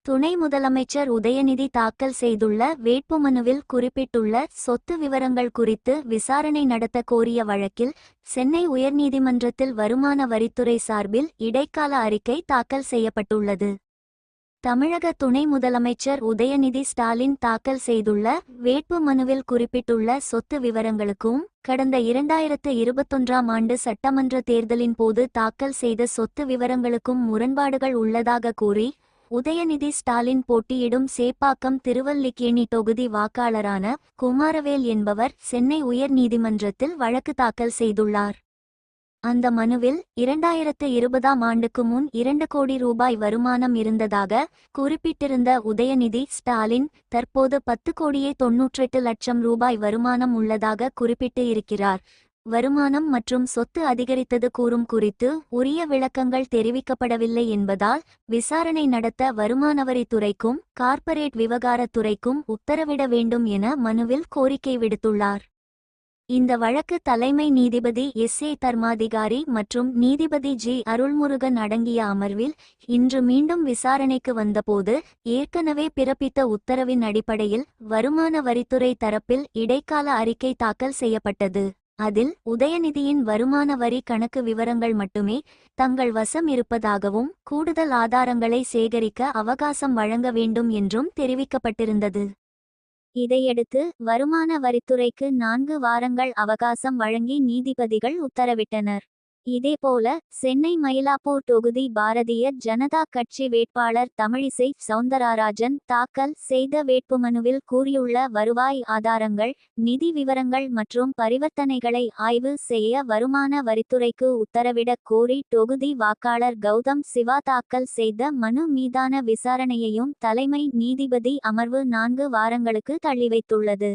துணை முதலமைச்சர் உதயநிதி தாக்கல் செய்துள்ள வேட்புமனுவில் குறிப்பிட்டுள்ள சொத்து விவரங்கள் குறித்து விசாரணை நடத்த கோரிய வழக்கில் சென்னை உயர்நீதிமன்றத்தில் வருமான வரித்துறை சார்பில் இடைக்கால அறிக்கை தாக்கல் செய்யப்பட்டுள்ளது. தமிழக துணை முதலமைச்சர் உதயநிதி ஸ்டாலின் தாக்கல் செய்துள்ள வேட்புமனுவில் குறிப்பிட்டுள்ள சொத்து விவரங்களுக்கும் கடந்த 2021ஆம் ஆண்டு சட்டமன்ற தேர்தலின் போது தாக்கல் செய்த சொத்து விவரங்களுக்கும் முரண்பாடுகள் உள்ளதாக கூறி உதயநிதி ஸ்டாலின் போட்டியிடும் சேப்பாக்கம் திருவல்லிக்கேணி தொகுதி வாக்காளரான குமாரவேல் என்பவர் சென்னை உயர் நீதிமன்றத்தில் வழக்கு தாக்கல் செய்துள்ளார். அந்த மனுவில் 2020ஆம் ஆண்டுக்கு முன் 2 கோடி ரூபாய் வருமானம் இருந்ததாக குறிப்பிட்டிருந்த உதயநிதி ஸ்டாலின் தற்போது 10 கோடியே 98 லட்சம் ரூபாய் வருமானம் உள்ளதாக குறிப்பிட்டு இருக்கிறார். வருமானம் மற்றும் சொத்து அதிகரித்தது கூறும் குறித்து உரிய விளக்கங்கள் தெரிவிக்கப்படவில்லை என்பதால் விசாரணை நடத்த வருமானவரித்துறைக்கும் கார்ப்பரேட் விவகாரத்துறைக்கும் உத்தரவிட வேண்டும் என மனுவில் கோரிக்கை விடுத்துள்ளார். இந்த வழக்கு தலைமை நீதிபதி எஸ்.ஏ. தர்மாதிகாரி மற்றும் நீதிபதி ஜி. அருள்முருகன் அடங்கிய அமர்வில் இன்று மீண்டும் விசாரணைக்கு வந்தபோது ஏற்கனவே பிறப்பித்த உத்தரவின் அடிப்படையில் வருமான வரித்துறை தரப்பில் இடைக்கால அறிக்கை தாக்கல் செய்யப்பட்டது. அதில் உதயநிதியின் வருமான வரி கணக்கு விவரங்கள் மட்டுமே தங்கள் வசம் இருப்பதாகவும் கூடுதல் ஆதாரங்களை சேகரிக்க அவகாசம் வழங்க வேண்டும் என்றும் தெரிவிக்கப்பட்டிருந்தது. இதையடுத்து வருமான வரித்துறைக்கு 4 வாரங்கள் அவகாசம் வழங்கி நீதிபதிகள் உத்தரவிட்டனர். இதேபோல சென்னை மயிலாப்பூர் தொகுதி பாரதிய ஜனதா கட்சி வேட்பாளர் தமிழிசை சவுந்தரராஜன் தாக்கல் செய்த வேட்புமனுவில் கூறியுள்ள வருவாய் ஆதாரங்கள், நிதி விவரங்கள் மற்றும் பரிவர்த்தனைகளை ஆய்வு செய்ய வருமான வரித்துறைக்கு உத்தரவிடக் கோரி தொகுதி வாக்காளர் கௌதம் சிவா தாக்கல் செய்த மனு மீதான விசாரணையையும் தலைமை நீதிபதி அமர்வு 4 வாரங்களுக்கு தள்ளிவைத்துள்ளது.